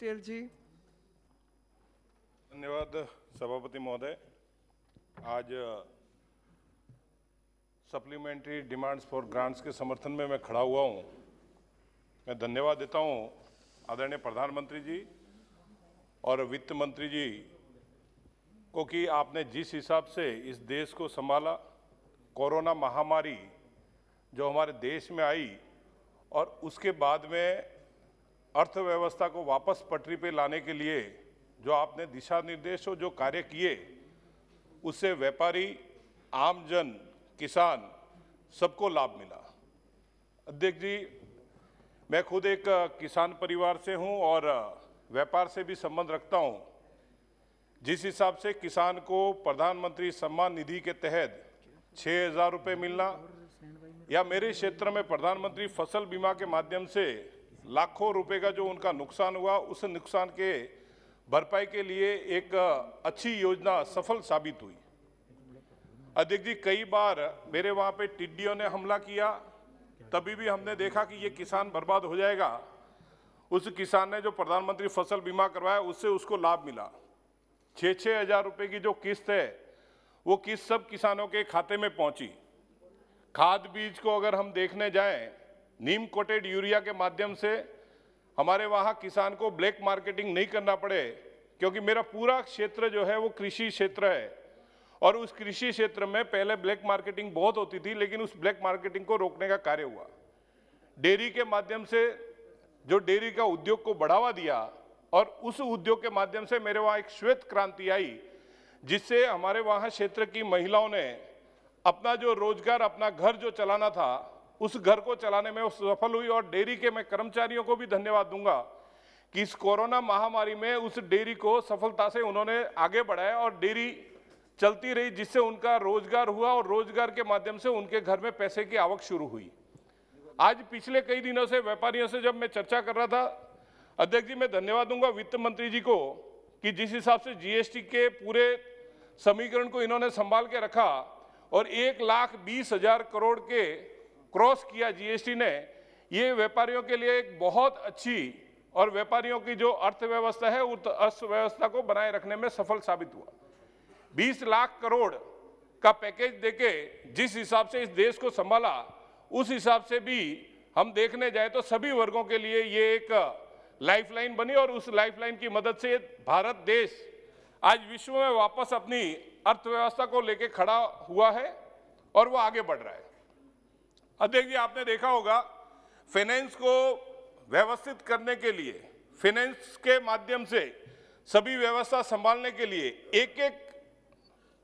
पटेल जी। धन्यवाद सभापति महोदय। आज सप्लीमेंट्री डिमांड्स फॉर ग्रांट्स के समर्थन में मैं खड़ा हुआ हूं। मैं धन्यवाद देता हूं आदरणीय प्रधानमंत्री जी और वित्त मंत्री जी को कि आपने जिस हिसाब से इस देश को संभाला, कोरोना महामारी जो हमारे देश में आई और उसके बाद में अर्थव्यवस्था को वापस पटरी पे लाने के लिए जो आपने दिशा निर्देश और जो कार्य किए, उससे व्यापारी, आमजन, किसान सबको लाभ मिला। अध्यक्ष जी, मैं खुद एक किसान परिवार से हूं और व्यापार से भी संबंध रखता हूं। जिस हिसाब से किसान को प्रधानमंत्री सम्मान निधि के तहत 6,000 रुपये मिलना या मेरे क्षेत्र में प्रधानमंत्री फसल बीमा के माध्यम से लाखों रुपए का जो उनका नुकसान हुआ, उस नुकसान के भरपाई के लिए एक अच्छी योजना सफल साबित हुई। अध्यक्ष जी, कई बार मेरे वहाँ पे टिड्डियों ने हमला किया, तभी भी हमने देखा कि ये किसान बर्बाद हो जाएगा। उस किसान ने जो प्रधानमंत्री फसल बीमा करवाया, उससे उसको लाभ मिला। 6-6 हज़ार रुपये की जो किस्त है, वो किस्त सब किसानों के खाते में पहुंची। खाद बीज को अगर हम देखने जाएं, नीम कोटेड यूरिया के माध्यम से हमारे वहाँ किसान को ब्लैक मार्केटिंग नहीं करना पड़े, क्योंकि मेरा पूरा क्षेत्र जो है वो कृषि क्षेत्र है और उस कृषि क्षेत्र में पहले ब्लैक मार्केटिंग बहुत होती थी, लेकिन उस ब्लैक मार्केटिंग को रोकने का कार्य हुआ। डेयरी के माध्यम से जो डेयरी का उद्योग को बढ़ावा दिया और उस उद्योग के माध्यम से मेरे वहाँ एक श्वेत क्रांति आई, जिससे हमारे वहाँ क्षेत्र की महिलाओं ने अपना जो रोजगार, अपना घर जो चलाना था, उस घर को चलाने में वो सफल हुई। और डेयरी के मैं कर्मचारियों को भी धन्यवाद दूंगा कि इस कोरोना महामारी में उस डेयरी को सफलता से उन्होंने आगे बढ़ाया और डेयरी चलती रही, जिससे उनका रोजगार हुआ और रोजगार के माध्यम से उनके घर में पैसे की आवक शुरू हुई। आज पिछले कई दिनों से व्यापारियों से जब मैं चर्चा कर रहा था, अध्यक्ष जी, मैं धन्यवाद दूंगा वित्त मंत्री जी को कि जिस हिसाब से जीएसटी के पूरे समीकरण को इन्होंने संभाल के रखा और 1,20,000 करोड़ के क्रॉस किया जीएसटी ने, ये व्यापारियों के लिए एक बहुत अच्छी और व्यापारियों की जो अर्थव्यवस्था है उस अर्थव्यवस्था को बनाए रखने में सफल साबित हुआ। 20 लाख करोड़ का पैकेज देके जिस हिसाब से इस देश को संभाला, उस हिसाब से भी हम देखने जाए तो सभी वर्गों के लिए ये एक लाइफलाइन बनी और उस लाइफलाइन की मदद से भारत देश आज विश्व में वापस अपनी अर्थव्यवस्था को लेके खड़ा हुआ है और वो आगे बढ़ रहा है। अध्यक्ष जी, आपने देखा होगा फाइनेंस को व्यवस्थित करने के लिए, फाइनेंस के माध्यम से सभी व्यवस्था संभालने के लिए, एक एक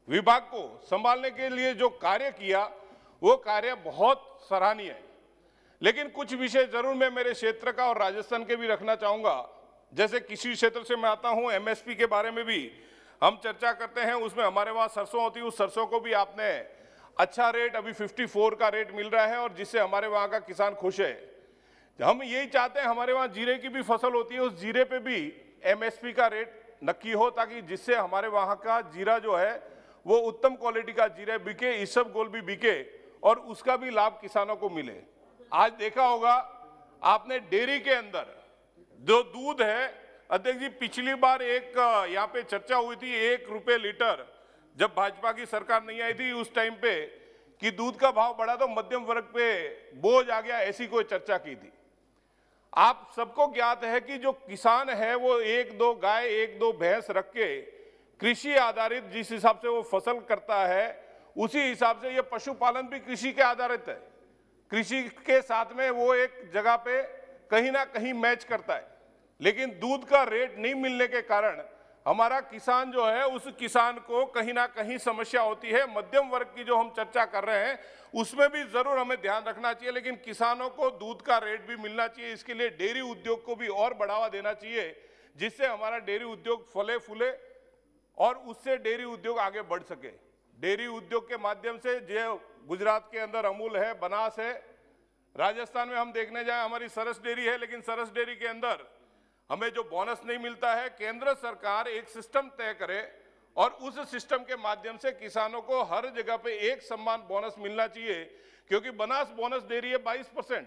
विभाग को संभालने के लिए जो कार्य किया, वो कार्य बहुत सराहनीय है। लेकिन कुछ विषय जरूर मैं मेरे क्षेत्र का और राजस्थान के भी रखना चाहूंगा। जैसे कृषि क्षेत्र से मैं आता हूं, एमएसपी के बारे में भी हम चर्चा करते हैं। उसमें हमारे वहां सरसों होती है, उस सरसों को भी आपने अच्छा रेट, अभी 54 का रेट मिल रहा है और जिससे हमारे वहां का किसान खुश है। हम यही चाहते हैं, हमारे वहां जीरे की भी फसल होती है, उस जीरे पे भी एमएसपी का रेट नक्की हो, ताकि जिससे हमारे वहां का जीरा जो है वो उत्तम क्वालिटी का जीरा बिके, इसबगोल भी बिके और उसका भी लाभ किसानों को मिले। आज देखा होगा आपने डेयरी के अंदर जो दूध है, अध्यक्ष जी, पिछली बार एक यहाँ पे चर्चा हुई थी 1 रुपये लीटर, जब भाजपा की सरकार नहीं आई थी उस टाइम पे, कि दूध का भाव बढ़ा तो मध्यम वर्ग पे बोझ आ गया, ऐसी कोई चर्चा की थी। आप सबको ज्ञात है कि जो किसान है वो 1-2 गाय, 1-2 भैंस रख के कृषि आधारित जिस हिसाब से वो फसल करता है, उसी हिसाब से ये पशुपालन भी कृषि के आधारित है। कृषि के साथ में वो एक जगह पे कहीं ना कहीं मैच करता है, लेकिन दूध का रेट नहीं मिलने के कारण हमारा किसान जो है, उस किसान को कहीं ना कहीं समस्या होती है। मध्यम वर्ग की जो हम चर्चा कर रहे हैं उसमें भी जरूर हमें ध्यान रखना चाहिए, लेकिन किसानों को दूध का रेट भी मिलना चाहिए। इसके लिए डेयरी उद्योग को भी और बढ़ावा देना चाहिए, जिससे हमारा डेयरी उद्योग फले फूले और उससे डेयरी उद्योग आगे बढ़ सके। डेयरी उद्योग के माध्यम से जो गुजरात के अंदर अमूल है, बनास है, राजस्थान में हम देखने जाए हमारी सरस डेयरी है, लेकिन सरस डेयरी के अंदर हमें जो बोनस नहीं मिलता है। केंद्र सरकार एक सिस्टम तय करे और उस सिस्टम के माध्यम से किसानों को हर जगह पे एक समान बोनस मिलना चाहिए, क्योंकि बनास बोनस दे रही है 22%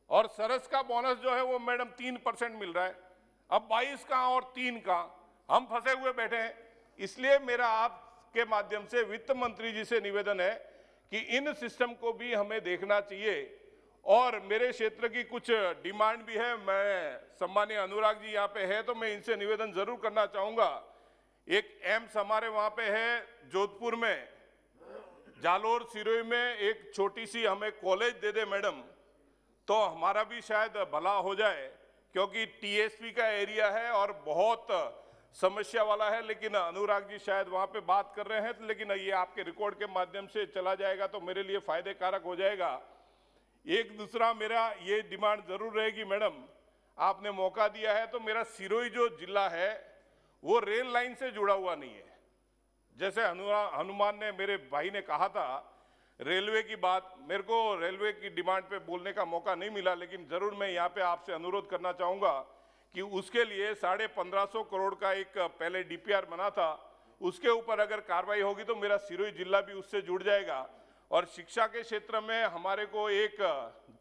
और सरस का बोनस जो है वो मैडम 3% मिल रहा है। अब 22 का और 3 का हम फंसे हुए बैठे हैं। इसलिए मेरा आपके माध्यम से वित्त मंत्री जी से निवेदन है कि इन सिस्टम को भी हमें देखना चाहिए। और मेरे क्षेत्र की कुछ डिमांड भी है, मैं सम्मानीय अनुराग जी यहाँ पे है तो मैं इनसे निवेदन जरूर करना चाहूंगा। एक एम्स हमारे वहां पे है जोधपुर में, जालोर सिरोही में एक छोटी सी हमें कॉलेज दे दे मैडम, तो हमारा भी शायद भला हो जाए, क्योंकि टीएसपी का एरिया है और बहुत समस्या वाला है। लेकिन अनुराग जी शायद वहां पे बात कर रहे हैं, लेकिन ये आपके रिकॉर्ड के माध्यम से चला जाएगा तो मेरे लिए फायदे कारक हो जाएगा। एक दूसरा मेरा ये डिमांड जरूर रहेगी मैडम, आपने मौका दिया है तो मेरा सिरोही जो जिला है वो रेल लाइन से जुड़ा हुआ नहीं है। जैसे हनुमान ने, मेरे भाई ने कहा था रेलवे की बात, मेरे को रेलवे की डिमांड पे बोलने का मौका नहीं मिला, लेकिन जरूर मैं यहाँ पे आपसे अनुरोध करना चाहूँगा कि उसके लिए 1550 करोड़ का एक पहले डीपीआर बना था, उसके ऊपर अगर कार्रवाई होगी तो मेरा सिरोही जिला भी उससे जुड़ जाएगा। और शिक्षा के क्षेत्र में हमारे को एक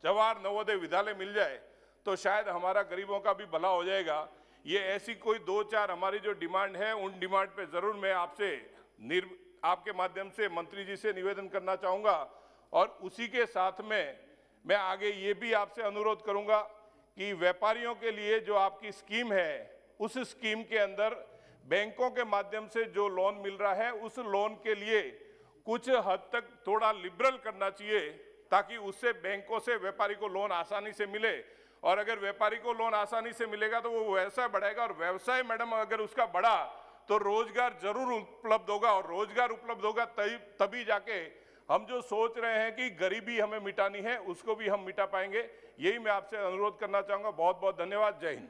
जवाहर नवोदय विद्यालय मिल जाए तो शायद हमारा गरीबों का भी भला हो जाएगा। ये ऐसी कोई 2-4 हमारी जो डिमांड है, उन डिमांड पे जरूर मैं आपके माध्यम से मंत्री जी से निवेदन करना चाहूँगा। और उसी के साथ में मैं आगे ये भी आपसे अनुरोध करूँगा कि व्यापारियों के लिए जो आपकी स्कीम है, उस स्कीम के अंदर बैंकों के माध्यम से जो लोन मिल रहा है, उस लोन के लिए कुछ हद तक थोड़ा लिबरल करना चाहिए, ताकि उससे बैंकों से व्यापारी को लोन आसानी से मिले। और अगर व्यापारी को लोन आसानी से मिलेगा तो वो व्यवसाय बढ़ेगा, और व्यवसाय मैडम अगर उसका बढ़ा तो रोजगार जरूर उपलब्ध होगा, और रोजगार उपलब्ध होगा तभी जाके हम जो सोच रहे हैं कि गरीबी हमें मिटानी है, उसको भी हम मिटा पाएंगे। यही मैं आपसे अनुरोध करना चाहूंगा। बहुत बहुत धन्यवाद। जय हिंद।